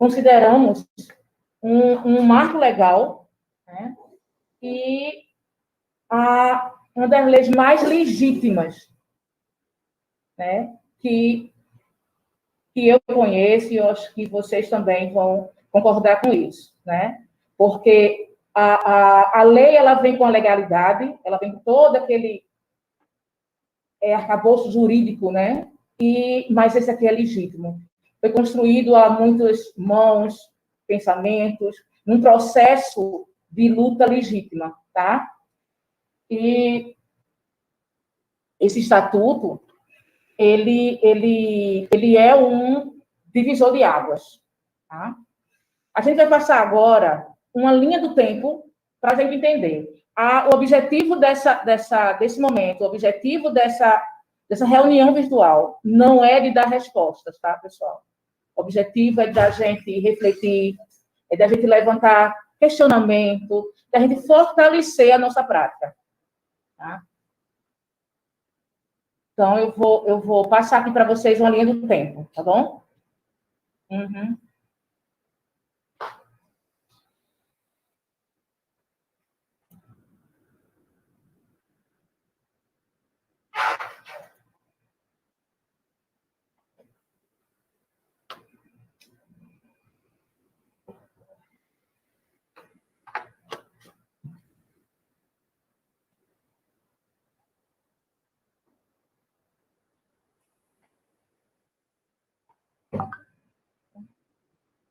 consideramos um marco legal, né, e uma das leis mais legítimas, né, que eu conheço, e eu acho que vocês também vão concordar com isso, né? Porque a lei, ela vem com a legalidade, ela vem com todo aquele arcabouço jurídico, né? Mas esse aqui é legítimo. Foi construído a muitas mãos, pensamentos, num processo de luta legítima, tá? E esse estatuto, ele é um divisor de águas, tá? A gente vai passar agora uma linha do tempo para a gente entender. O objetivo desse momento, o objetivo dessa reunião virtual não é de dar respostas, tá, pessoal? O objetivo é da gente refletir, é da gente levantar questionamento, da gente fortalecer a nossa prática, tá? Então, eu vou passar aqui para vocês uma linha do tempo, tá bom? Uhum.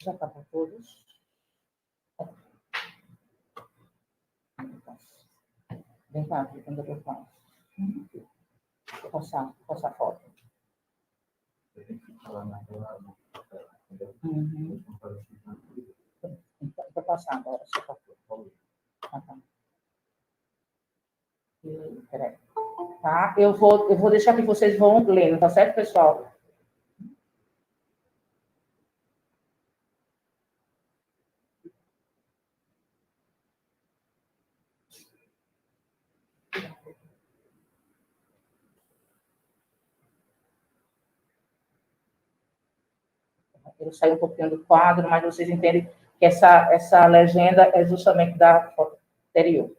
Já está para todos? Vem cá, quando eu faço. Vou passar a foto. Uhum. Vou passar agora. Tá. Peraí. Tá? Eu vou deixar que vocês vão lendo, tá certo, pessoal? Eu saí um pouquinho do quadro, mas vocês entendem que essa legenda é justamente da foto anterior.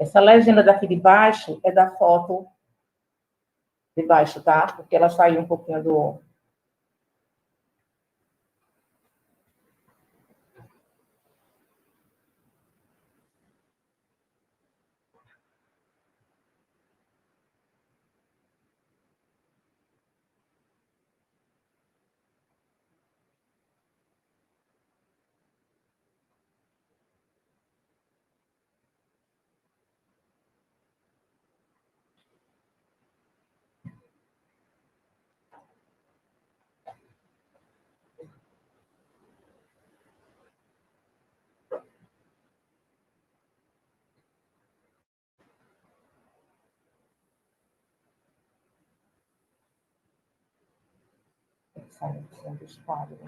Essa legenda daqui de baixo é da foto de baixo, tá? Porque ela saiu um pouquinho do... Saiu dos quadros.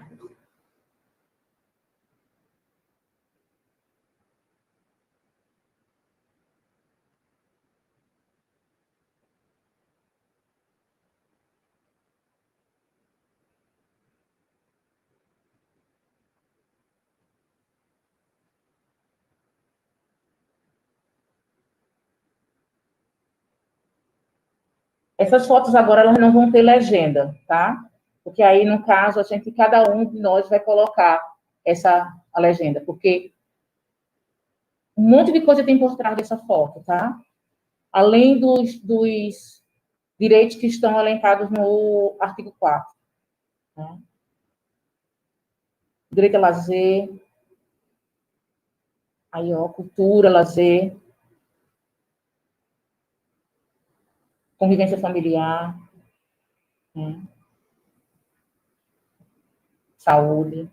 Essas fotos agora, elas não vão ter legenda, tá? Porque aí, no caso, cada um de nós vai colocar a legenda, porque um monte de coisa tem por trás dessa foto, tá? Além dos direitos que estão elencados no artigo 4º. Né? Direito a lazer, aí, ó, cultura, lazer, convivência familiar, né? Saúde,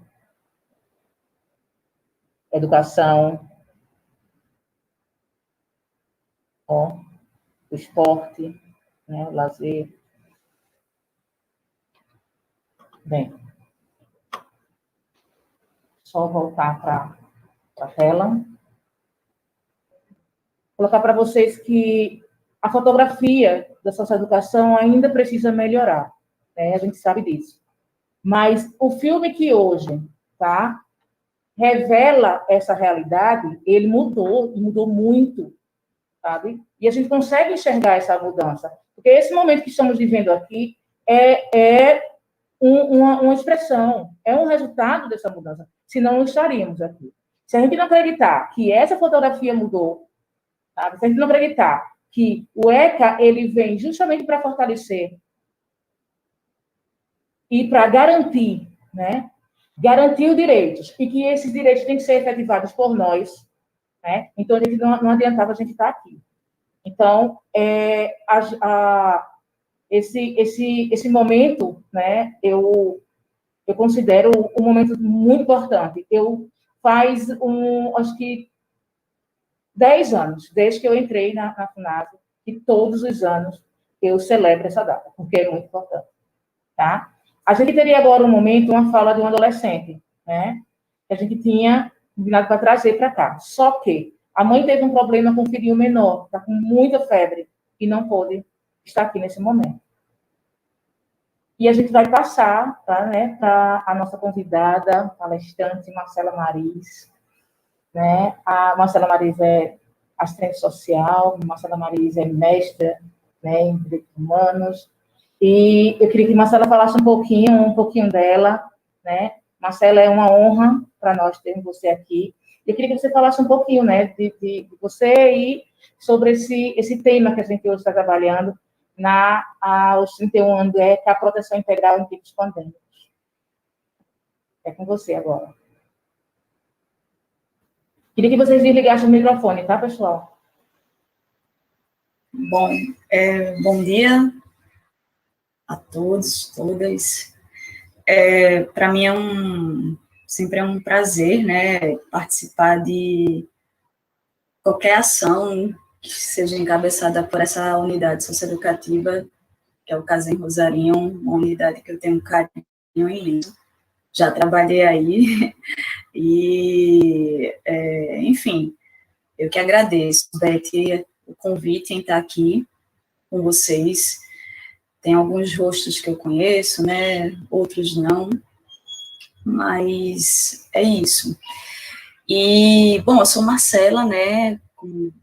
educação, ó, o esporte, né, o lazer. Bem, só voltar para a tela. Colocar para vocês que a fotografia da socioeducação ainda precisa melhorar, né? A gente sabe disso. Mas o filme que hoje, tá, revela essa realidade, ele mudou, e mudou muito, sabe? E a gente consegue enxergar essa mudança. Porque esse momento que estamos vivendo aqui uma expressão, é um resultado dessa mudança. Senão, não estaríamos aqui. Se a gente não acreditar que essa fotografia mudou, sabe? Se a gente não acreditar que o ECA ele vem justamente para fortalecer e para garantir, né? Garantir os direitos, e que esses direitos têm que ser efetivados por nós, né? Então, a gente não adiantava a gente estar aqui. Então, esse momento, né, eu considero um momento muito importante. Acho que 10 anos, desde que eu entrei na FUNASA, e todos os anos eu celebro essa data, porque é muito importante, tá? A gente teria agora um momento, uma fala de um adolescente, né? Que a gente tinha combinado para trazer para cá. Só que a mãe teve um problema com o filhinho menor, está com muita febre, e não pôde estar aqui nesse momento. E a gente vai passar, tá, né, para a nossa convidada, palestrante, Marcela Mariz, né? A Marcela Mariz é assistente social, Marcela Mariz é mestra, né, em direitos humanos, e eu queria que Marcela falasse um pouquinho dela, né? Marcela, é uma honra para nós termos você aqui. Eu queria que você falasse um pouquinho, né, de você e sobre esse tema que a gente hoje está trabalhando aos 31 anos, que é a proteção integral em tipos pandêmicos. É com você agora. Queria que vocês desligassem o microfone, tá, pessoal? Bom, bom dia a todos, todas. Para mim sempre é um prazer, né, participar de qualquer ação que seja encabeçada por essa unidade socioeducativa, que é o Casem Rosarinho, uma unidade que eu tenho um carinho imenso. Já trabalhei aí e, enfim, eu que agradeço, Beth, o convite em estar aqui com vocês. Tem alguns rostos que eu conheço, né? Outros não, mas é isso. E, bom, eu sou Marcela, né? Como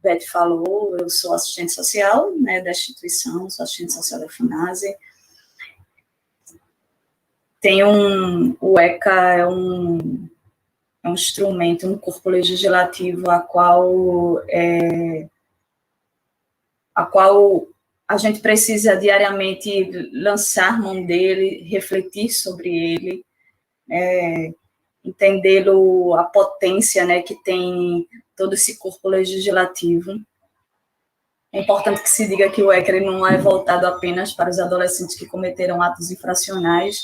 Beth falou, eu sou assistente social, né, da instituição, sou assistente social da FUNASA. O ECA é um instrumento, um corpo legislativo a qual a gente precisa diariamente lançar mão dele, refletir sobre ele, entendê-lo, a potência, né, que tem todo esse corpo legislativo. É importante que se diga que o ECA não é voltado apenas para os adolescentes que cometeram atos infracionais,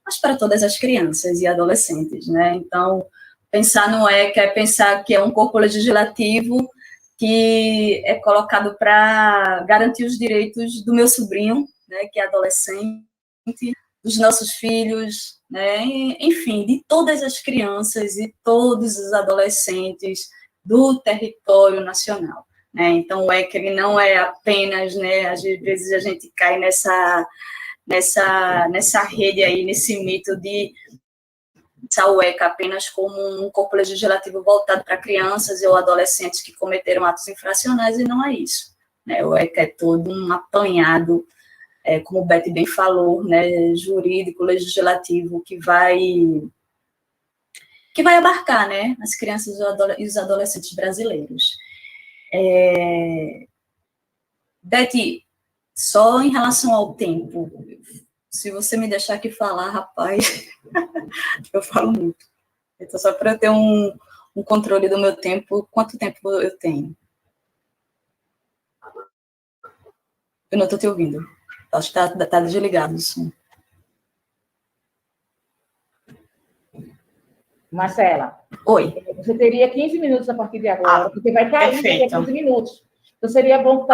mas para todas as crianças e adolescentes, né? Então, pensar no ECA é pensar que é um corpo legislativo que é colocado para garantir os direitos do meu sobrinho, né, que é adolescente, dos nossos filhos, né, enfim, de todas as crianças e todos os adolescentes do território nacional. Né? Então, o ECA ele não é apenas, né, às vezes a gente cai nessa rede aí, nesse mito de pensar o ECA apenas como um corpo legislativo voltado para crianças ou adolescentes que cometeram atos infracionais, e não é isso. né? O ECA é todo um apanhado, como o Beth bem falou, né, jurídico, legislativo, que vai abarcar, né, as crianças e os adolescentes brasileiros. Beth, só em relação ao tempo, se você me deixar aqui falar, rapaz, eu falo muito. Então, só para eu ter um controle do meu tempo, quanto tempo eu tenho? Eu não estou te ouvindo. Acho que está desligado o som. Marcela. Oi. Você teria 15 minutos a partir de agora, porque vai cair daqui a 15 minutos. Então, seria bom que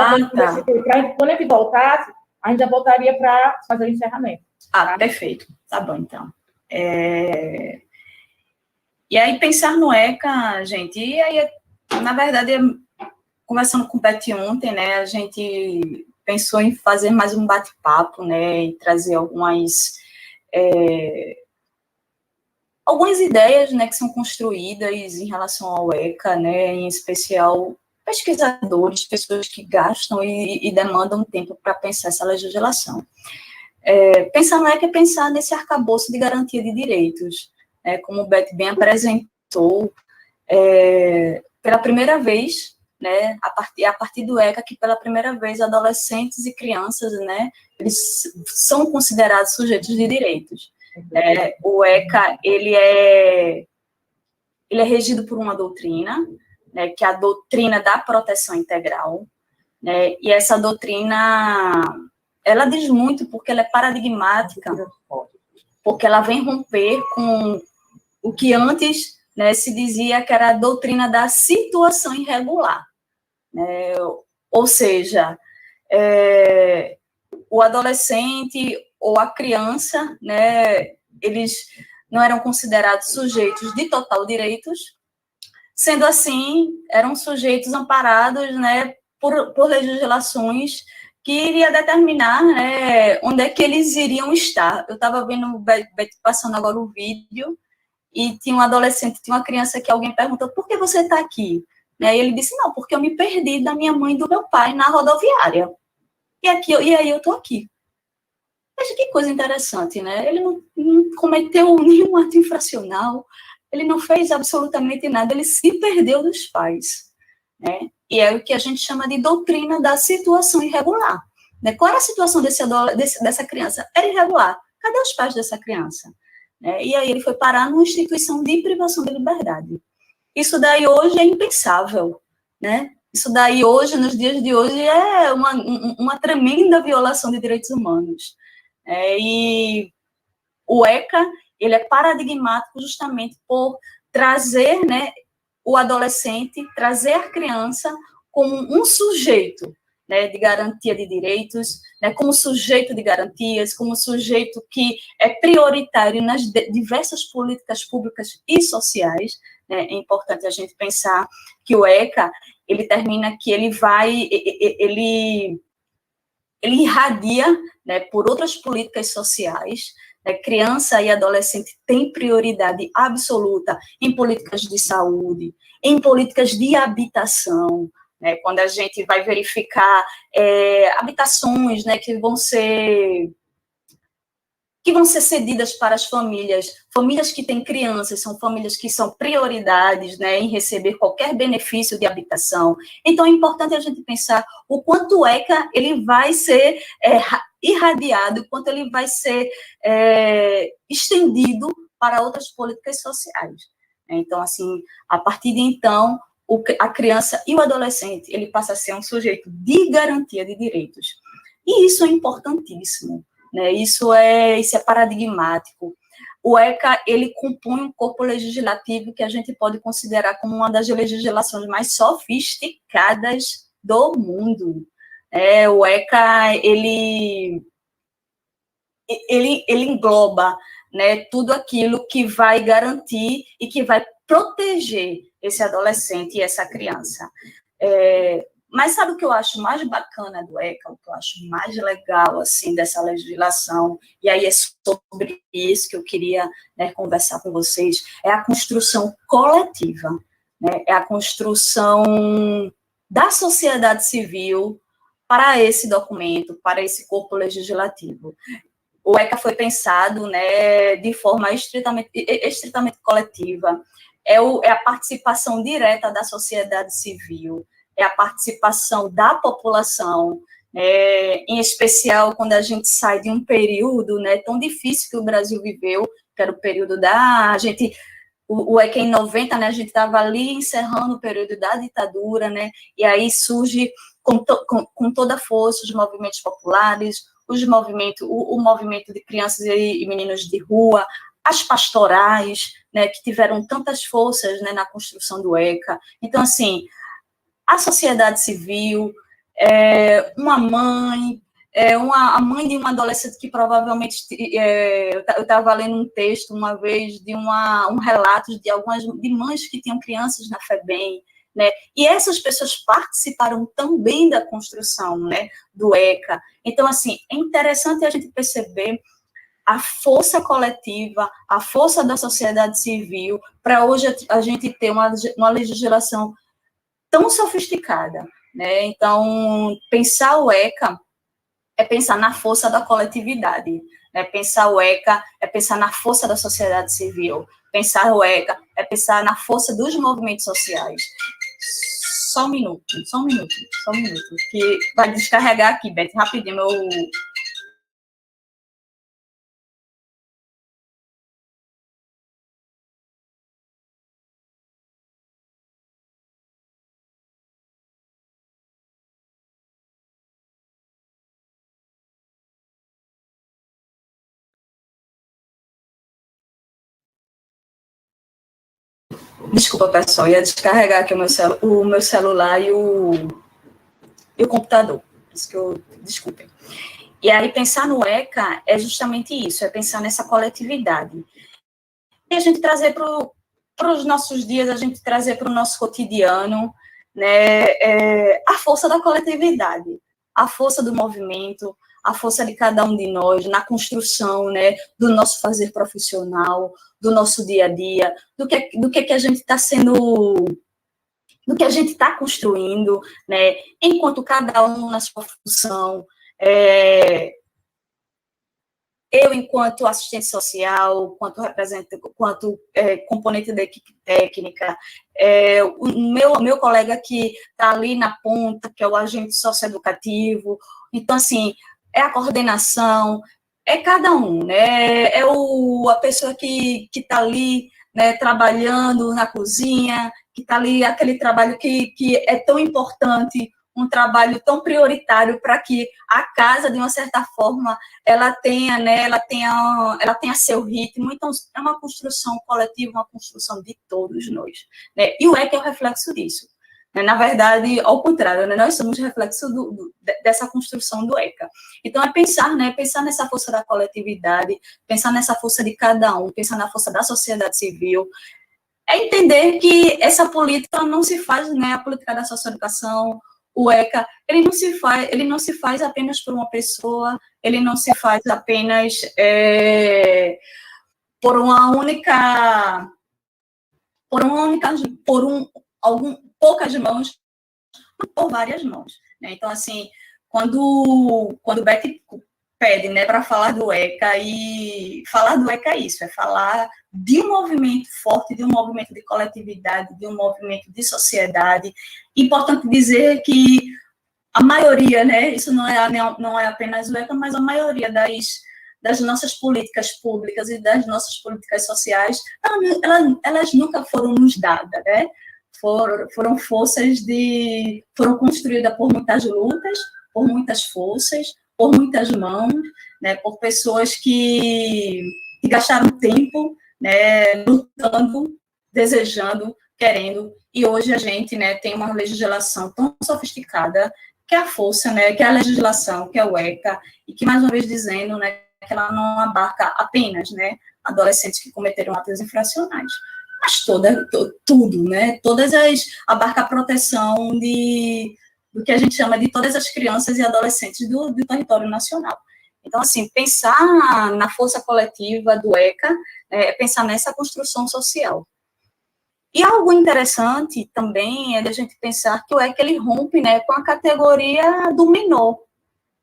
quando a gente voltasse, a gente já voltaria para fazer o encerramento. Tá? Perfeito. Tá bom, então. E aí, pensar no ECA, gente, e aí, na verdade, conversando com o Beth ontem, né, a gente pensou em fazer mais um bate-papo, né, e trazer algumas ideias, né, que são construídas em relação ao ECA, né, em especial pesquisadores, pessoas que gastam e demandam tempo para pensar essa legislação. Pensar no ECA é pensar nesse arcabouço de garantia de direitos, como o Beth bem apresentou, pela primeira vez, né, a partir do ECA, que pela primeira vez adolescentes e crianças, né, eles são considerados sujeitos de direitos. O ECA, ele é regido por uma doutrina, né, que é a doutrina da proteção integral, né, e essa doutrina, ela diz muito porque ela é paradigmática, porque ela vem romper com o que antes, né, se dizia que era a doutrina da situação irregular, né, ou seja, o adolescente ou a criança, né, eles não eram considerados sujeitos de total direitos, sendo assim, eram sujeitos amparados, né, por legislações que iria determinar, né, onde é que eles iriam estar. Eu estava vendo, passando agora o vídeo, e tinha um adolescente, tinha uma criança que alguém perguntou, por que você está aqui? E ele disse, não, porque eu me perdi da minha mãe e do meu pai na rodoviária. E aí eu estou aqui. Veja que coisa interessante, né? Ele não cometeu nenhum ato infracional, ele não fez absolutamente nada, ele se perdeu dos pais, né? E é o que a gente chama de doutrina da situação irregular. Né? Qual era a situação dessa criança? Era irregular. Cadê os pais dessa criança? E aí ele foi parar numa instituição de privação de liberdade. Isso daí hoje é impensável, né? Isso daí hoje, nos dias de hoje, é uma tremenda violação de direitos humanos. E o ECA, ele é paradigmático justamente por trazer, né, o adolescente, trazer a criança como um sujeito, né, de garantia de direitos, né, como sujeito de garantias, como sujeito que é prioritário nas diversas políticas públicas e sociais. Né? É importante a gente pensar que o ECA, ele termina que ele irradia, né, por outras políticas sociais. Né, criança e adolescente têm prioridade absoluta em políticas de saúde, em políticas de habitação, né, quando a gente vai verificar habitações, né, que vão ser cedidas para as famílias que têm crianças, são famílias que são prioridades, né, em receber qualquer benefício de habitação. Então, é importante a gente pensar o quanto o ECA ele vai ser irradiado, o quanto ele vai ser estendido para outras políticas sociais. Então, assim, a partir de então, a criança e o adolescente, ele passa a ser um sujeito de garantia de direitos. E isso é importantíssimo. Né? Isso é paradigmático. O ECA, ele compõe um corpo legislativo que a gente pode considerar como uma das legislações mais sofisticadas do mundo. O ECA, ele engloba, né, tudo aquilo que vai garantir e que vai proteger esse adolescente e essa criança. Mas sabe o que eu acho mais bacana do ECA, o que eu acho mais legal, assim, dessa legislação, e aí é sobre isso que eu queria, né, conversar com vocês, é a construção coletiva, né, é a construção da sociedade civil, para esse documento, para esse corpo legislativo. O ECA foi pensado, né, de forma estritamente coletiva, é a participação direta da sociedade civil, é a participação da população, em especial quando a gente sai de um período, né, tão difícil que o Brasil viveu, que era o período o ECA em 90, né, a gente estava ali encerrando o período da ditadura, né, e aí surge com toda a força os movimentos populares, o movimento de crianças e meninos de rua, as pastorais, né, que tiveram tantas forças, né, na construção do ECA. Então, assim, a sociedade civil, uma mãe, a mãe de um adolescente que provavelmente... eu estava lendo um texto uma vez de um relato de mães que tinham crianças na FEBEM, né? E essas pessoas participaram também da construção, né, do ECA. Então, assim, é interessante a gente perceber a força coletiva, a força da sociedade civil, para hoje a gente ter uma legislação tão sofisticada, né? Então, pensar o ECA é pensar na força da coletividade, né? Pensar o ECA é pensar na força da sociedade civil, pensar o ECA é pensar na força dos movimentos sociais. Só um minuto, que vai descarregar aqui, Beth, rapidinho, Desculpa, pessoal, ia descarregar aqui o meu celular e o computador. Isso que desculpem. E aí, pensar no ECA é justamente isso, é pensar nessa coletividade. E a gente trazer para os nossos dias, a gente trazer para o nosso cotidiano, né, a força da coletividade, a força do movimento, a força de cada um de nós na construção, né, do nosso fazer profissional, do nosso dia a dia, do que a gente está sendo, do que a gente está construindo, né, enquanto cada um na sua função. Eu, enquanto assistente social, quanto componente da equipe técnica, o meu colega que está ali na ponta, que é o agente socioeducativo. Então, assim, é a coordenação, é cada um, né? É a pessoa que está ali, né, trabalhando na cozinha, que está ali, aquele trabalho que é tão importante, um trabalho tão prioritário para que a casa, de uma certa forma, ela tenha, né, ela tenha seu ritmo. Então, é uma construção coletiva, uma construção de todos nós, né? E o ECA é o reflexo disso. Né? Na verdade, ao contrário, né? Nós somos reflexo dessa construção do ECA. Então, é pensar, né? Pensar nessa força da coletividade, pensar nessa força de cada um, pensar na força da sociedade civil, é entender que essa política não se faz, né? A política da socioeducação, o ECA, ele não se faz apenas por uma pessoa, ele não se faz apenas por poucas mãos, por várias mãos, né? Então, assim, quando o Beth pede, né, para falar do ECA, e falar do ECA é isso, é falar de um movimento forte, de um movimento de coletividade, de um movimento de sociedade. Importante dizer que a maioria, né, isso não é apenas o ECA, mas a maioria das nossas políticas públicas e das nossas políticas sociais, elas nunca foram nos dadas, né? Foram foram construídas por muitas lutas, por muitas forças, por muitas mãos, né, por pessoas que gastaram tempo, né, lutando, desejando, querendo, e hoje a gente, né, tem uma legislação tão sofisticada, que é a força, né, que é a legislação, que é o ECA, e que, mais uma vez dizendo, né, que ela não abarca apenas, né, adolescentes que cometeram atos infracionais, mas tudo, né, abarca a proteção do que a gente chama de todas as crianças e adolescentes do território nacional. Então, assim, pensar na força coletiva do ECA é pensar nessa construção social. E algo interessante também é a gente pensar que o ECA ele rompe, né, com a categoria do menor,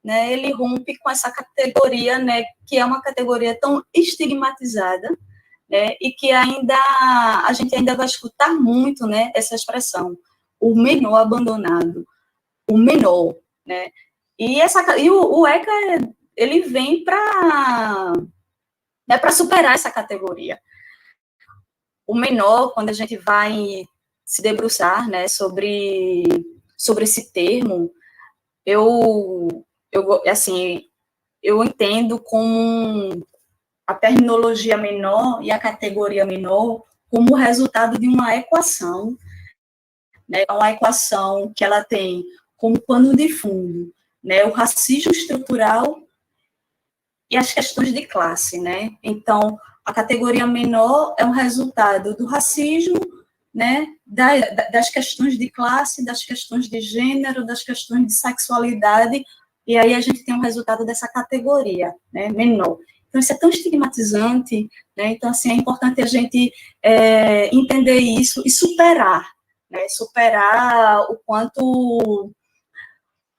né? Ele rompe com essa categoria, né, que é uma categoria tão estigmatizada, né, e que ainda a gente ainda vai escutar muito, né, essa expressão, o menor abandonado, o menor, né? E o ECA ele vem para, né, para superar essa categoria. O menor, quando a gente vai se debruçar, né, sobre esse termo, assim, eu entendo como a terminologia menor e a categoria menor como resultado de uma equação, né, uma equação que ela tem como pano de fundo, né, o racismo estrutural e as questões de classe, né? Então, a categoria menor é um resultado do racismo, né, das questões de classe, das questões de gênero, das questões de sexualidade, e aí a gente tem um resultado dessa categoria, né, menor. Então, isso é tão estigmatizante, né? Então, assim, é importante a gente entender isso e superar, né? Superar o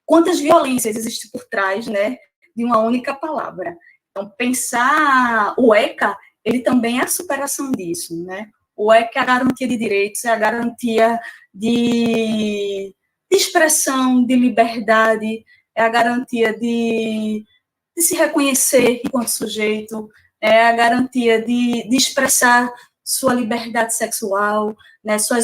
quantas violências existem por trás, né, de uma única palavra. Então, pensar o ECA, ele também é a superação disso, né? O ECA é a garantia de direitos, é a garantia de expressão, de liberdade, é a garantia de se reconhecer enquanto sujeito, é a garantia de expressar sua liberdade sexual, né, sua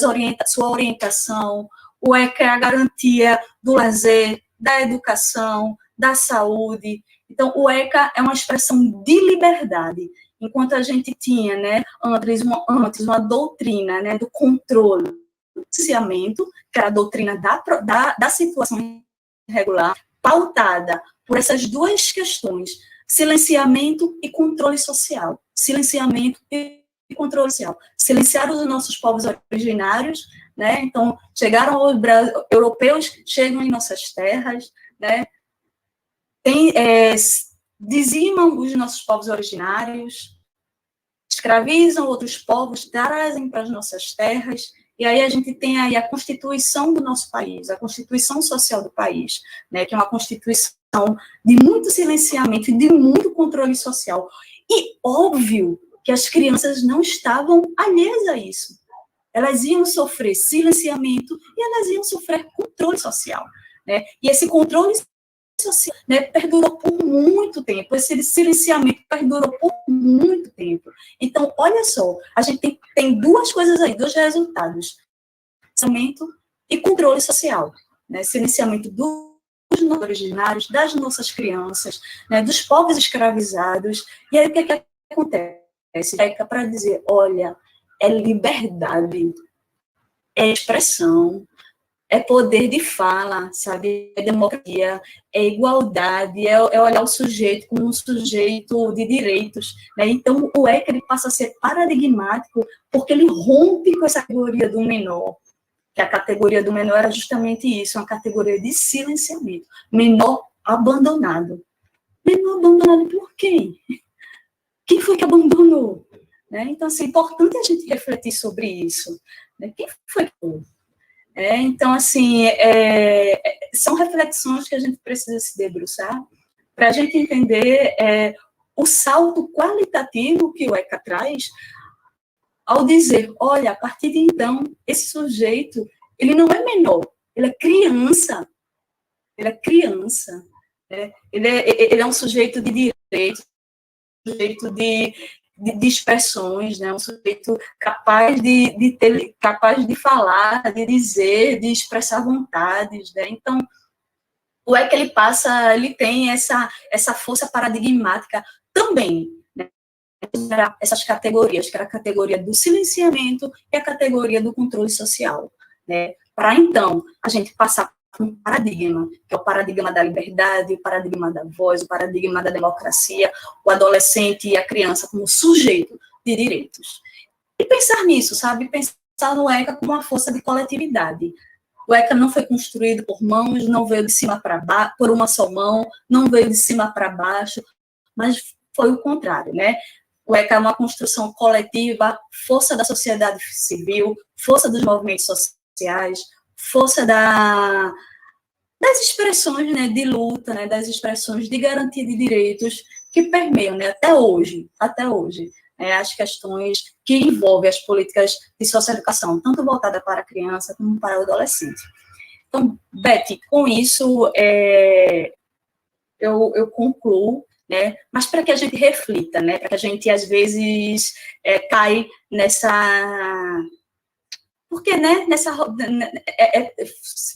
orientação. O ECA é a garantia do lazer, da educação, da saúde. Então, o ECA é uma expressão de liberdade, enquanto a gente tinha, né, antes uma doutrina, né, do controle, do silenciamento, que era a doutrina da situação irregular, pautada por essas duas questões, silenciamento e controle social. Silenciamento e controle social. Silenciaram os nossos povos originários, né? Então, chegaram os europeus, chegam em nossas terras, né? Dizimam os nossos povos originários, escravizam outros povos, trazem para as nossas terras, e aí a gente tem aí a Constituição do nosso país, a Constituição Social do país, né, que é uma Constituição de muito silenciamento e de muito controle social. E óbvio que as crianças não estavam alheias a isso. Elas iam sofrer silenciamento e elas iam sofrer controle social, né? E esse controle social, né, perdurou por muito tempo, esse silenciamento perdurou por muito tempo. Então, olha só, a gente tem duas coisas aí, dois resultados, silenciamento e controle social, né? Silenciamento dos nossos originários, das nossas crianças, né, dos povos escravizados, e aí o que acontece? É para dizer, olha, é liberdade, é expressão, é poder de fala, sabe? É democracia, é igualdade, é olhar o sujeito como um sujeito de direitos, né? Então, o ECA ele passa a ser paradigmático porque ele rompe com essa categoria do menor, que a categoria do menor era justamente isso, uma categoria de silenciamento. Menor abandonado. Menor abandonado por quem? Quem foi que abandonou? Né? Então, assim, é importante a gente refletir sobre isso. Né? Quem foi que então, assim, são reflexões que a gente precisa se debruçar para a gente entender o salto qualitativo que o ECA traz ao dizer, olha, a partir de então, esse sujeito, ele não é menor, ele é criança. Ele é criança. Né? Ele é um sujeito de direitos, um sujeito de expressões, né? Um sujeito capaz capaz de falar, de dizer, de expressar vontades, né? Então, o ECA ele tem essa força paradigmática também, né? Essas categorias, que era a categoria do silenciamento e a categoria do controle social, né? Para então a gente passar um paradigma, que é o paradigma da liberdade, o paradigma da voz, o paradigma da democracia, o adolescente e a criança como sujeito de direitos. E pensar nisso, sabe? Pensar no ECA como uma força de coletividade. O ECA não foi construído por mãos, não veio de cima para baixo, por uma só mão, não veio de cima para baixo, mas foi o contrário, né? O ECA é uma construção coletiva, força da sociedade civil, força dos movimentos sociais, força das expressões, né, de luta, né, das expressões de garantia de direitos que permeiam, né, até hoje, né, as questões que envolvem as políticas de socioeducação, tanto voltada para a criança como para o adolescente. Então, Beth, com isso, eu concluo, né? Mas para que a gente reflita, né? Para que a gente, às vezes, cai nessa... Porque, né?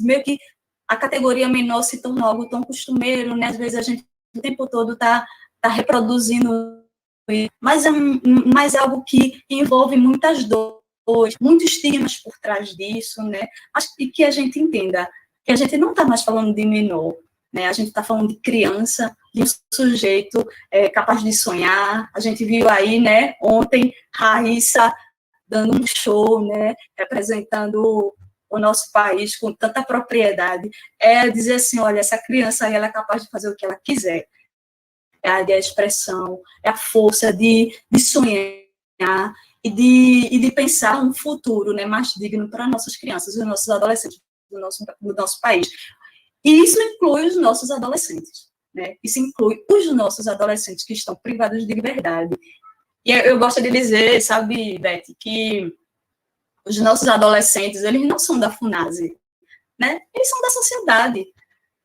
Meio que a categoria menor se tornou algo tão costumeiro, né? Às vezes a gente o tempo todo está reproduzindo, mas é algo que envolve muitas dores, muitos estigmas por trás disso, né? E que a gente entenda que a gente não está mais falando de menor, né? A gente está falando de criança, de um sujeito capaz de sonhar. A gente viu aí, né, ontem, Raíssa dando um show, né, representando o nosso país com tanta propriedade. Dizer assim, olha, essa criança aí, ela é capaz de fazer o que ela quiser. É a expressão, é a força de sonhar e de pensar um futuro, né, mais digno para nossas crianças e nossos adolescentes do nosso país. E isso inclui os nossos adolescentes, né? Isso inclui os nossos adolescentes que estão privados de liberdade. E eu gosto de dizer, sabe, Beth, que os nossos adolescentes, eles não são da FUNASE, né? Eles são da sociedade.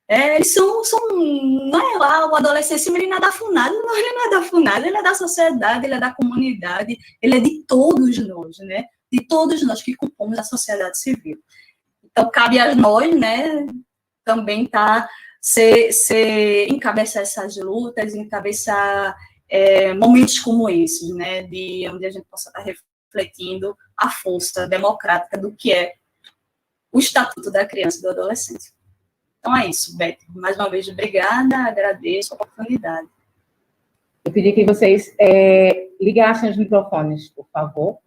Eles são não é lá o adolescente, esse menino é da FUNASE, não, ele não é da FUNASE, ele é da sociedade, ele é da comunidade, ele é de todos nós, né? De todos nós que compomos a sociedade civil. Então, cabe a nós, né, também encabeçar essas lutas, encabeçar momentos como esses, né, onde a gente possa estar refletindo a força democrática do que é o Estatuto da Criança e do Adolescente. Então é isso, Beth. Mais uma vez, obrigada, agradeço a oportunidade. Eu pedi que vocês ligassem os microfones, por favor.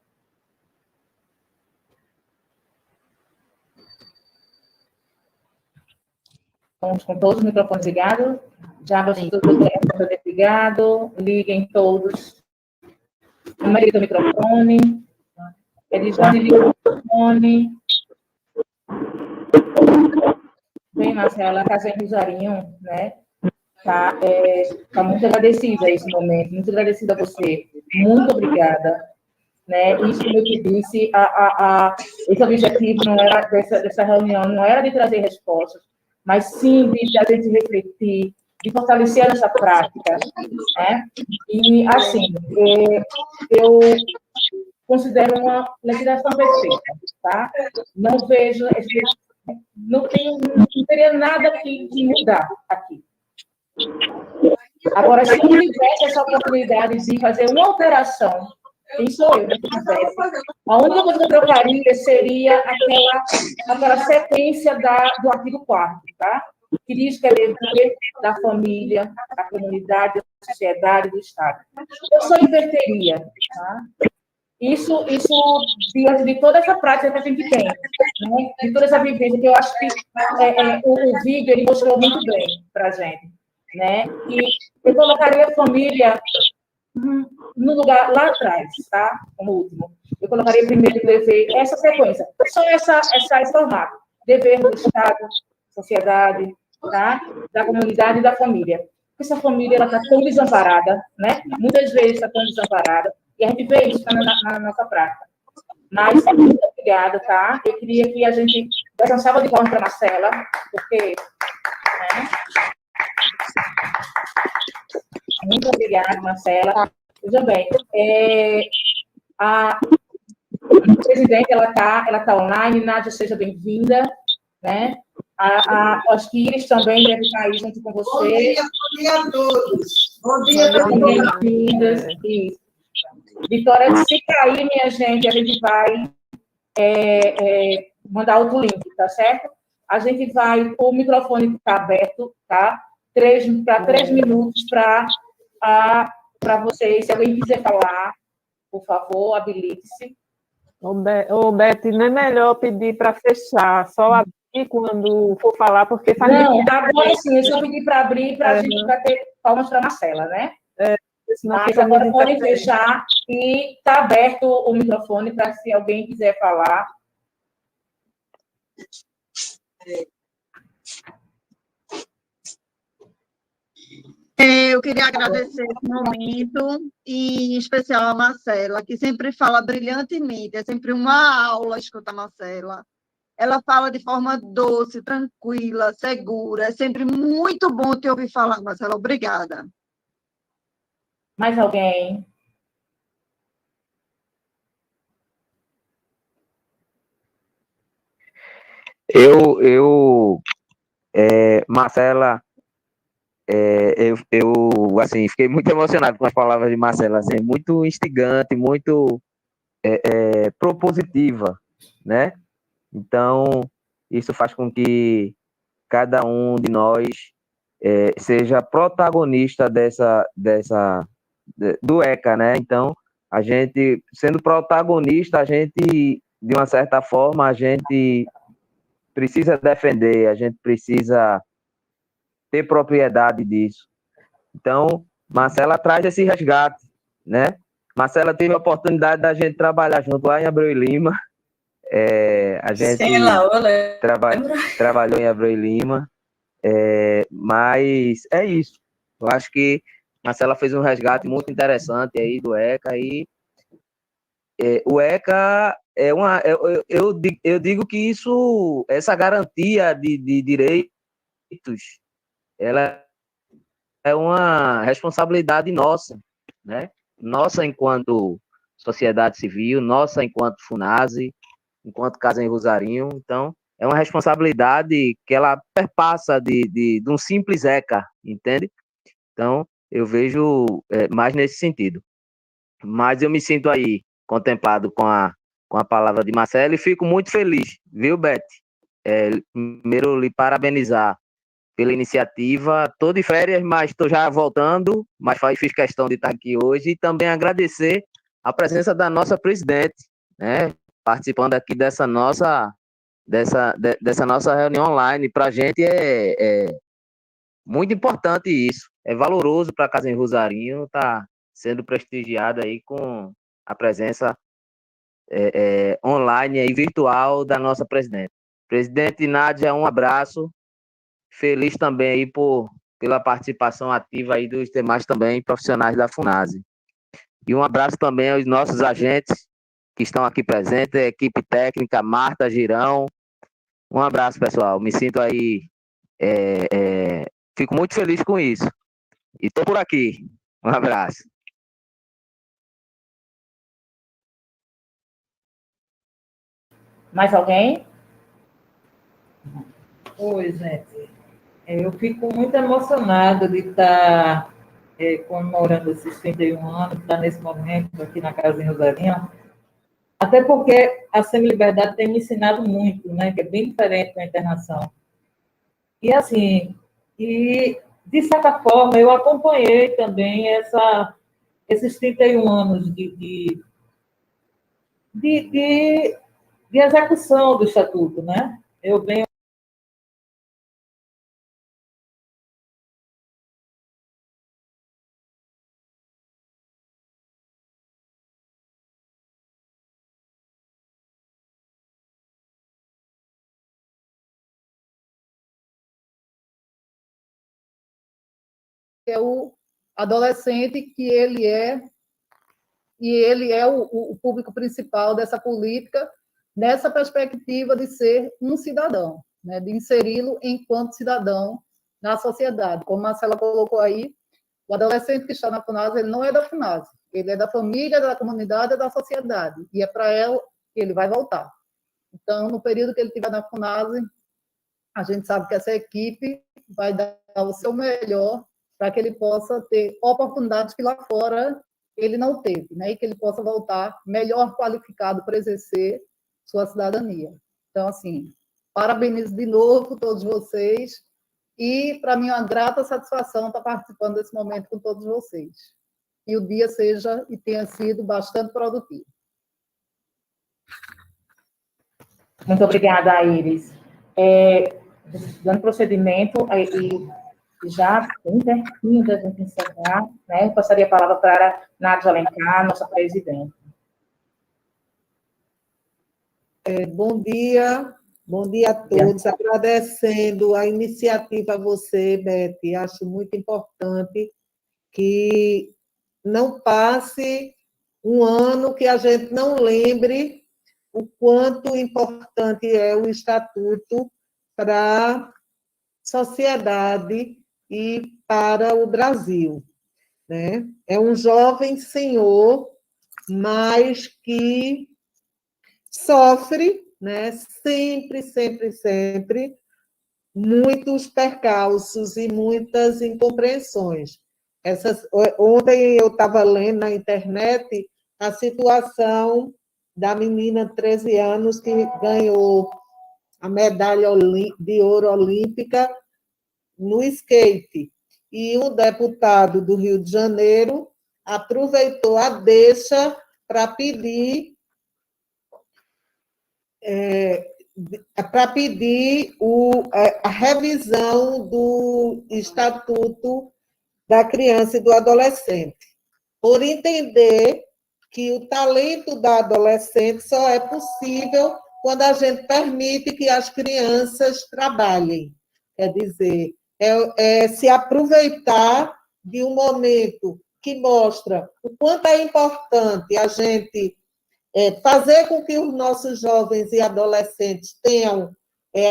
Estamos com todos os microfones ligados. Já vocês todos ligado. Liguem todos. A Maria do microfone. Elisane, liga o microfone. Bem, Marcela, a Casa em Rosarinho, né? Tá muito agradecida a esse momento. Muito agradecida a você. Muito obrigada. Né? Isso, como eu te disse, esse objetivo não era dessa reunião não era de trazer respostas, mas sim de a gente refletir, de fortalecer a nossa prática, né? E, assim, eu considero uma legislação perfeita, tá? Não vejo, não teria nada que mudar aqui. Agora, se eu tivesse essa oportunidade de fazer uma alteração, quem sou eu, se tivesse? A única coisa que eu trocaria seria aquela sequência do artigo 4º, tá? Que diz que é dever da família, da comunidade, da sociedade, do Estado. Eu só inverteria, tá? Isso diante de toda essa prática que a gente tem, né? De toda essa vivência, que eu acho que o vídeo ele mostrou muito bem para a gente, né? E eu colocaria a família no lugar lá atrás, tá? Como último. Eu colocaria primeiro o dever, essa sequência. Só esse formato. Dever do Estado, sociedade, tá? Da comunidade e da família. Essa família, ela está tão desamparada, né? Muitas vezes está tão desamparada. E a gente vê isso na nossa prática. Mas, muito obrigada, tá? Eu queria que a gente desse uma salva de palmas para a Marcela, porque... Né? Muito obrigada, Marcela. Veja bem, a presidente, ela tá online. Nádia, seja bem-vinda, né? Acho que Iris também deve estar aí junto com vocês. Bom dia a todos. Bom dia, bem-vindas. Vitória, se cair, minha gente, a gente vai mandar outro link, tá certo? A gente vai, o microfone está aberto, tá? 3 minutos para vocês. Se alguém quiser falar, por favor, habilite-se. Ô, Beth, não é melhor pedir para fechar, só abrir quando for falar, porque... Não, agora sim, eu só pedi para abrir para a gente ter palmas para a Marcela, né? senão Mas fica agora muito podem interferente. fechar e está aberto o microfone para se alguém quiser falar. Eu queria agradecer esse momento, e em especial a Marcela, que sempre fala brilhantemente, é sempre uma aula escutar a Marcela. Ela fala de forma doce, tranquila, segura, é sempre muito bom te ouvir falar, Marcela. Obrigada. Mais alguém? Marcela, assim, fiquei muito emocionado com as palavras de Marcela, assim, muito instigante, muito propositiva, né? Então, isso faz com que cada um de nós seja protagonista do ECA, né? Então, a gente, sendo protagonista, a gente, de uma certa forma, a gente precisa defender, a gente precisa ter propriedade disso. Então, Marcela traz esse resgate, né? Marcela teve a oportunidade da gente trabalhar junto lá em Abreu e Lima. A gente trabalhou em Abreu e Lima, mas é isso. Eu acho que Marcela fez um resgate muito interessante aí do ECA e o ECA é uma. Eu digo que essa garantia de direitos, ela é uma responsabilidade nossa, né? Nossa enquanto sociedade civil, nossa enquanto FUNASE, enquanto Casa em Rosarinho. Então, é uma responsabilidade que ela perpassa de um simples ECA, entende? Então, eu vejo mais nesse sentido. Mas eu me sinto aí contemplado com a palavra de Marcelo e fico muito feliz, viu, Beth? Primeiro, lhe parabenizar pela iniciativa. Estou de férias, mas estou já voltando, mas fiz questão de estar aqui hoje e também agradecer a presença da nossa presidente, né, participando aqui dessa nossa reunião online. Para a gente é muito importante isso, é valoroso para a Casa em Rosarinho estar sendo prestigiada aí com a presença online e virtual da nossa presidente. Presidente Nádia, um abraço. Feliz também aí pela participação ativa aí dos demais também profissionais da FUNASE. E um abraço também aos nossos agentes que estão aqui presentes, a equipe técnica, Marta, Girão. Um abraço, pessoal. Me sinto aí, fico muito feliz com isso. E estou por aqui. Um abraço. Mais alguém? Oi, gente. Eu fico muito emocionada de estar comemorando esses 31 anos, estar nesse momento aqui na Casa em Rosarinho, até porque a Semi-Liberdade tem me ensinado muito, né, que é bem diferente da internação. E, assim, de certa forma, eu acompanhei também esses 31 anos de execução do Estatuto, né? Eu venho é o adolescente que ele é o público principal dessa política, nessa perspectiva de ser um cidadão, né, de inseri-lo enquanto cidadão na sociedade. Como a Marcela colocou aí, o adolescente que está na FUNASE, ele não é da FUNASE, ele é da família, da comunidade, da sociedade, e é para ela que ele vai voltar. Então, no período que ele estiver na FUNASE, a gente sabe que essa equipe vai dar o seu melhor para que ele possa ter oportunidades que lá fora ele não teve, né? E que ele possa voltar melhor qualificado para exercer sua cidadania. Então, assim, parabenizo de novo todos vocês e, para mim, é uma grata satisfação estar participando desse momento com todos vocês. Que o dia seja e tenha sido bastante produtivo. Muito obrigada, Iris. Dando procedimento, Já bem pertinho da gente encerrar, né? Eu passaria a palavra para a Nádia Alencar, nossa presidente. Bom dia a todos. Agradecendo a iniciativa a você, Beth. Acho muito importante que não passe um ano que a gente não lembre o quanto importante é o Estatuto para a sociedade e para o Brasil, né? É um jovem senhor, mas que sofre, né? Sempre, muitos percalços e muitas incompreensões. Ontem eu estava lendo na internet a situação da menina de 13 anos que ganhou a medalha de ouro olímpica no skate. E um deputado do Rio de Janeiro aproveitou a deixa para pedir a revisão do Estatuto da Criança e do Adolescente, por entender que o talento da adolescente só é possível quando a gente permite que as crianças trabalhem. Quer dizer, se aproveitar de um momento que mostra o quanto é importante a gente fazer com que os nossos jovens e adolescentes tenham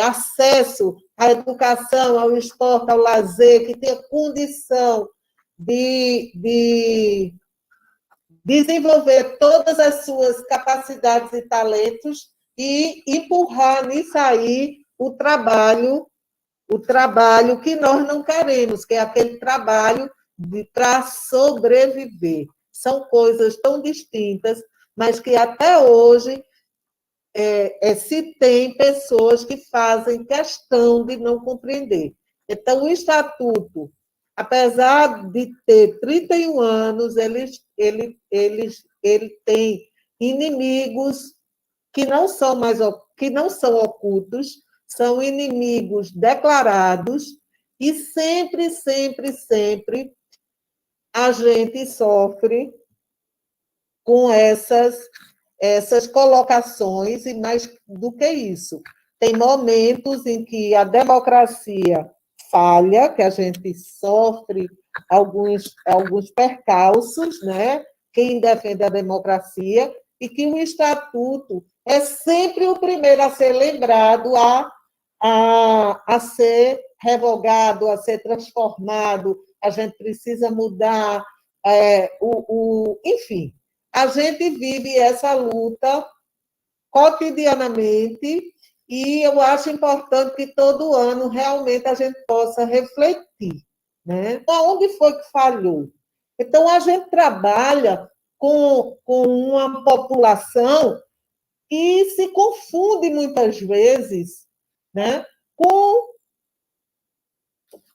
acesso à educação, ao esporte, ao lazer, que tenham condição de desenvolver todas as suas capacidades e talentos e empurrar nisso aí o trabalho que nós não queremos, que é aquele trabalho para sobreviver. São coisas tão distintas, mas que até hoje se tem pessoas que fazem questão de não compreender. Então, o Estatuto, apesar de ter 31 anos, ele tem inimigos que não são ocultos, são inimigos declarados, e sempre a gente sofre com essas colocações, e mais do que isso, tem momentos em que a democracia falha, que a gente sofre alguns percalços, né? Quem defende a democracia, e que o Estatuto é sempre o primeiro a ser lembrado, a ser revogado, a ser transformado. A gente precisa mudar, enfim, a gente vive essa luta cotidianamente, e eu acho importante que todo ano realmente a gente possa refletir, né? Onde foi que falhou? Então, a gente trabalha com uma população que se confunde muitas vezes, né?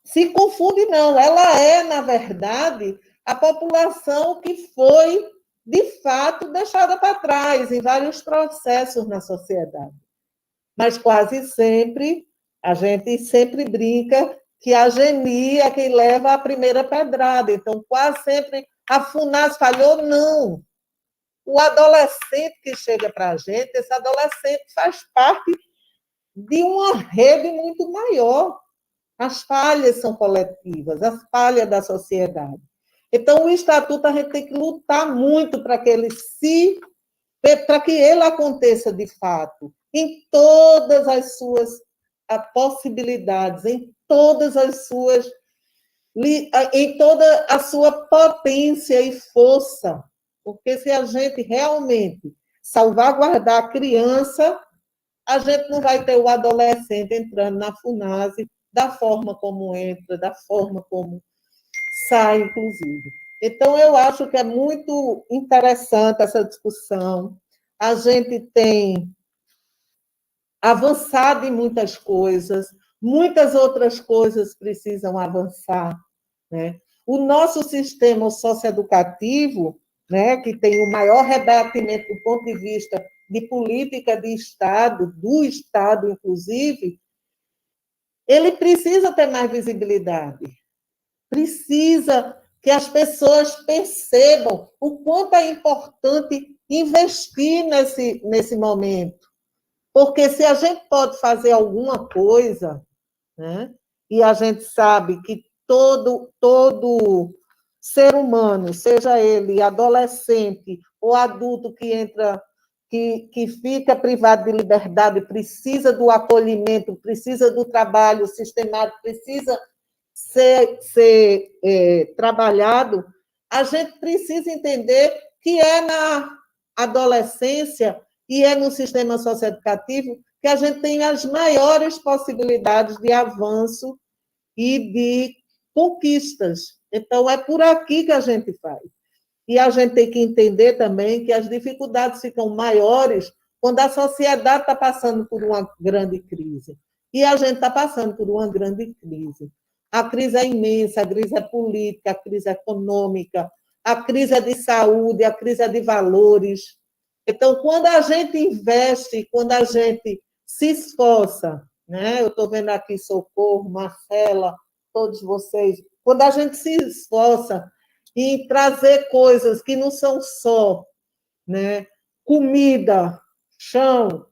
Se confunde, não, ela é, na verdade, a população que foi, de fato, deixada para trás em vários processos na sociedade. Mas quase sempre, a gente sempre brinca que a Geni é quem leva a primeira pedrada. Então, quase sempre a FUNAS falhou, não. O adolescente que chega para a gente, esse adolescente faz parte de uma rede muito maior. As falhas são coletivas, as falhas da sociedade. Então, o Estatuto, a gente tem que lutar muito para que ele aconteça de fato, em todas as suas possibilidades, em toda a sua potência e força. Porque se a gente realmente salvaguardar a criança, a gente não vai ter o adolescente entrando na FUNASE da forma como entra, da forma como sai, inclusive. Então, eu acho que é muito interessante essa discussão. A gente tem avançado em muitas coisas, muitas outras coisas precisam avançar, né? O nosso sistema socioeducativo, né, que tem o maior rebatimento do ponto de vista de política de Estado, do Estado, inclusive, ele precisa ter mais visibilidade. precisa que as pessoas percebam o quanto é importante investir nesse momento. Porque se a gente pode fazer alguma coisa, né, e a gente sabe que todo ser humano, seja ele adolescente ou adulto que entra, que fica privado de liberdade, precisa do acolhimento, precisa do trabalho sistemático, precisa ser trabalhado, a gente precisa entender que é na adolescência e é no sistema socioeducativo que a gente tem as maiores possibilidades de avanço e de conquistas. Então, é por aqui que a gente faz. E a gente tem que entender também que as dificuldades ficam maiores quando a sociedade está passando por uma grande crise. E a gente está passando por uma grande crise. A crise é imensa, a crise é política, a crise é econômica, a crise é de saúde, a crise é de valores. Então, quando a gente investe, quando a gente se esforça, né? Eu estou vendo aqui Socorro, Marcela, todos vocês, quando a gente se esforça em trazer coisas que não são só, né, comida, chão,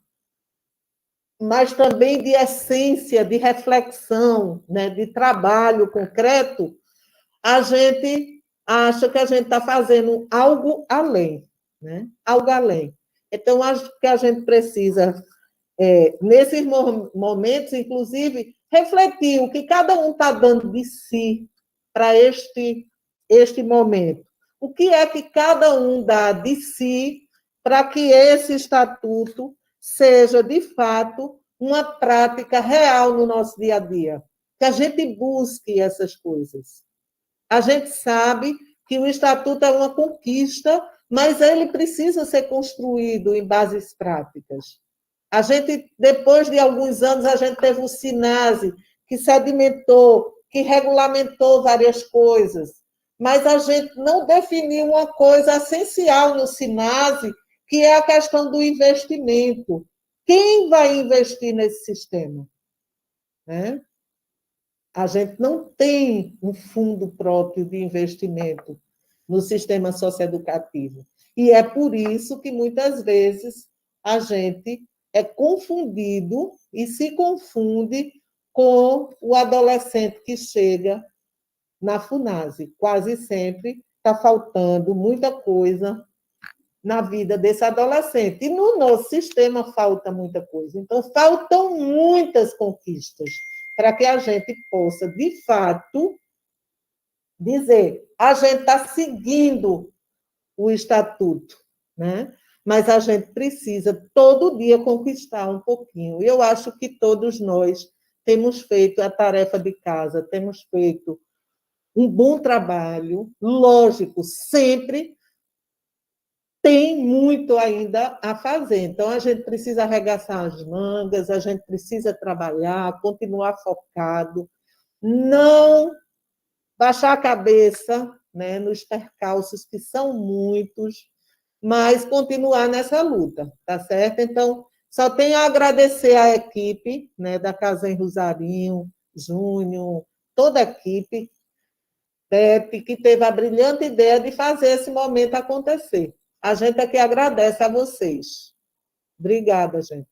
mas também de essência, de reflexão, né, de trabalho concreto, a gente acha que a gente está fazendo algo além, né? Algo além. Então, acho que a gente precisa, nesses momentos, inclusive, refletir o que cada um está dando de si para este momento. O que é que cada um dá de si para que esse estatuto seja, de fato, uma prática real no nosso dia a dia, que a gente busque essas coisas. A gente sabe que o estatuto é uma conquista, mas ele precisa ser construído em bases práticas. A gente, depois de alguns anos, a gente teve o SINASE, que sedimentou, que regulamentou várias coisas, mas a gente não definiu uma coisa essencial no SINASE, que é a questão do investimento. Quem vai investir nesse sistema? Né? A gente não tem um fundo próprio de investimento no sistema socioeducativo. E é por isso que, muitas vezes, a gente é confundido e se confunde com o adolescente que chega na FUNASE. Quase sempre está faltando muita coisa na vida desse adolescente. E no nosso sistema falta muita coisa. Então, faltam muitas conquistas para que a gente possa, de fato, dizer, a gente está seguindo o estatuto, né? Mas a gente precisa, todo dia, conquistar um pouquinho. E eu acho que todos nós temos feito a tarefa de casa, temos feito um bom trabalho, lógico, sempre tem muito ainda a fazer. Então, a gente precisa arregaçar as mangas, a gente precisa trabalhar, continuar focado, não baixar a cabeça, né, nos percalços, que são muitos, mas continuar nessa luta, tá certo? Então, só tenho a agradecer à equipe, né, da Casa em Rosarinho, Júnior, toda a equipe, Pepe, que teve a brilhante ideia de fazer esse momento acontecer. A gente aqui agradece a vocês. Obrigada, gente.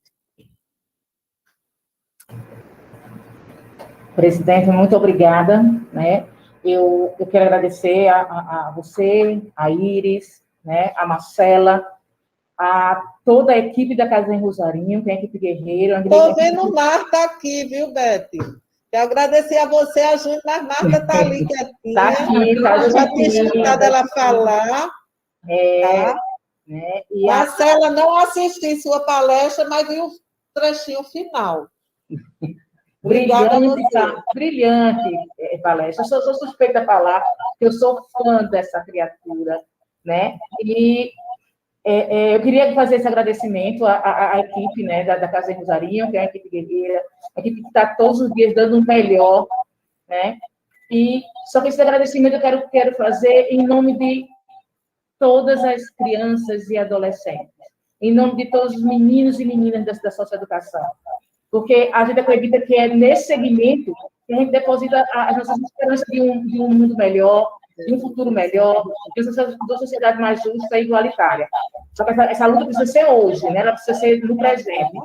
Presidente, muito obrigada, né? Eu quero agradecer a você, a Iris, né, a Marcela, a toda a equipe da Casa em Rosarinho, tem a equipe guerreira. Estou vendo o Marta aqui, viu, Beth? Quero agradecer a você, a Júlia, mas Marta está ali quietinha. Está aqui, tá. Eu já tinha escutado ela falar. Tá? Né? Marcela, não assisti sua palestra, mas vi o trechinho final. Brilhante palestra. Eu sou suspeita a falar, eu sou fã dessa criatura, né? E eu queria fazer esse agradecimento à equipe, né, da Casa em Rosarinho, que é a equipe guerreira, a equipe que está todos os dias dando o melhor, né? E só que esse agradecimento eu quero fazer em nome de todas as crianças e adolescentes, em nome de todos os meninos e meninas da socioeducação, porque a gente acredita que é nesse segmento que a gente deposita as nossas esperanças de um mundo melhor, de um futuro melhor, de uma sociedade mais justa e igualitária. Só que essa luta precisa ser hoje, né? Ela precisa ser no presente.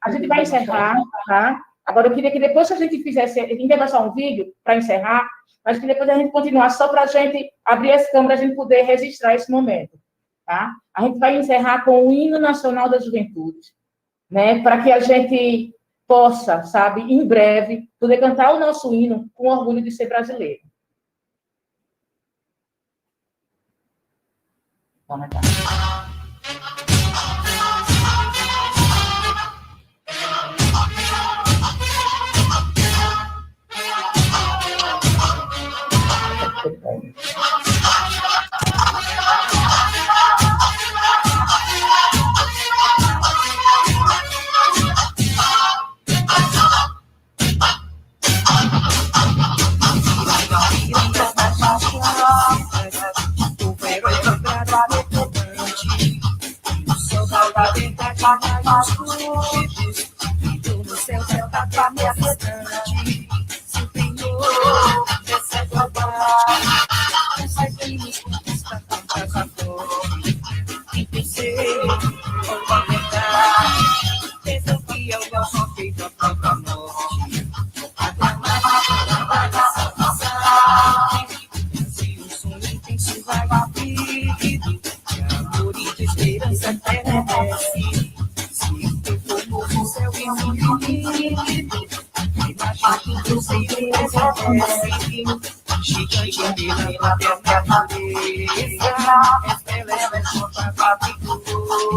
A gente vai encerrar, tá? Agora, eu queria que depois que a gente fizesse, a gente vai passar um vídeo para encerrar, mas que depois a gente continuar só para a gente abrir as câmeras e a gente poder registrar esse momento, tá? A gente vai encerrar com o hino nacional da juventude, né? Para que a gente possa, sabe, em breve, poder cantar o nosso hino com orgulho de ser brasileiro. Vamos lá. No céu tá pra minha cidade. Se o Senhor recebe a paz, conseguimos conquistar tanta fome. Impossível ou a verdade, desafia o nosso peito a própria morte. Aclamar a salvação. Se um sonho intenso vai vivido, de amor e de esperança permanece. O céu é um infinito, imagina que o Senhor exerce, gigante de pela natureza, estelece contra fabuloso,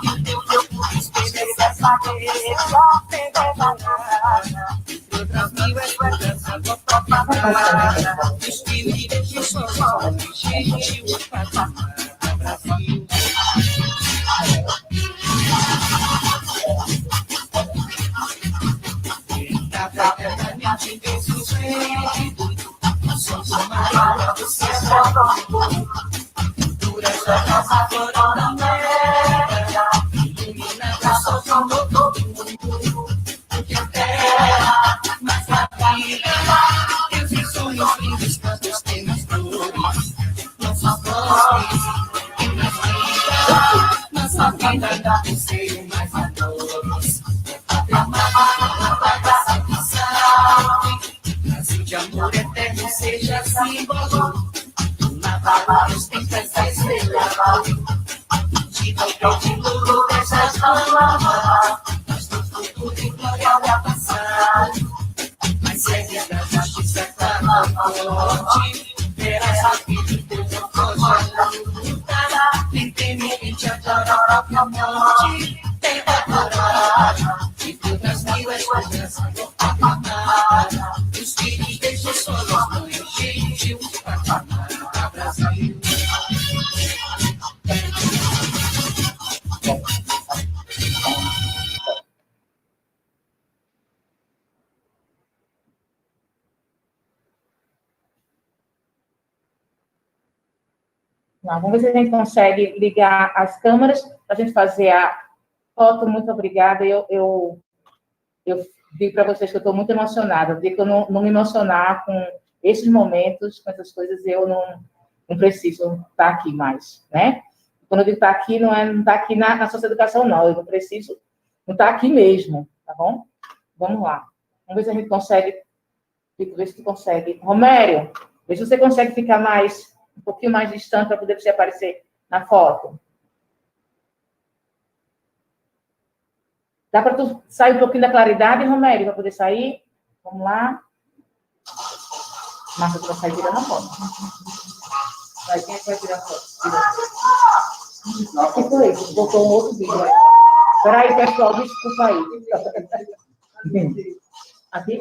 e o teu corpo espelha essa beleza, sem devagar, outras mil esperanças vão propagar, espírito de sol, gentil, para Brasil. Eternamente dessujeito, somos o maior do céu, durante a casa florona negra, iluminando a sol de um novo mundo, porque a terra mais vida, Deus e sonhos lindos, tantos temas flores, nossas flores, e nas vidas, nossa vida ainda tem ser mais valores. Brasil de amor eterno seja símbolo. Na valores tem festa estrela. Diga o pé de lulu dessas palavras. Mas no futuro e glória vai passar. Mas segue da justiça cada morte. Verás a vida em Deus não pode lutar. Nem teme quem te adora a própria morte. Tem coragem. E todas mil esperanças vão aclamar. Os filhos deixam solos, mãe gentil, para aclamar a Brasil. Vamos ver se a gente consegue ligar as câmeras para a gente fazer a foto. Muito obrigada. Eu digo para vocês que eu estou muito emocionada. Eu digo que eu não me emocionar com esses momentos, com essas coisas, eu não preciso estar aqui mais, né? Quando eu digo estar aqui, não estar aqui na socioeducação, não. Eu não preciso, não estar aqui mesmo, tá bom? Vamos lá. Vamos ver se a gente consegue. Ver se consegue. Romério, vê se você consegue ficar um pouquinho mais distante para poder você aparecer na foto. Dá para tu sair um pouquinho da claridade, Romério, para poder sair? Vamos lá. Márcia, tu vai sair tirando a foto. Vai, quem é que vai tirar a foto? O que foi isso? Botou um outro vídeo. Espera aí, pessoal, desculpa aí. Aqui?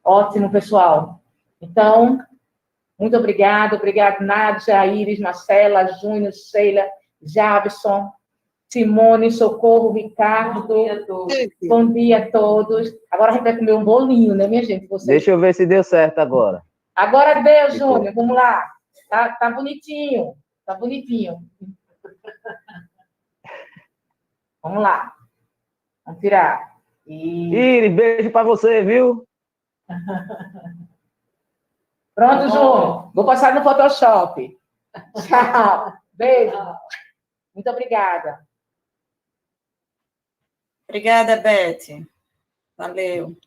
Ótimo, pessoal. Então, muito obrigado. Obrigado, Nádia, Iris, Marcela, Júnior, Sheila, Javson. Simone, Socorro, Ricardo. Bom dia a todos. Agora a gente vai comer um bolinho, né, minha gente? Vocês... Deixa eu ver se deu certo agora. Agora deu, Júnior. Vamos lá. Tá bonitinho. Tá bonitinho. Vamos lá. Vamos tirar. Iris, beijo para você, viu? Pronto, Júnior. Vou passar no Photoshop. Tchau. Beijo. Muito obrigada. Obrigada, Beth. Valeu.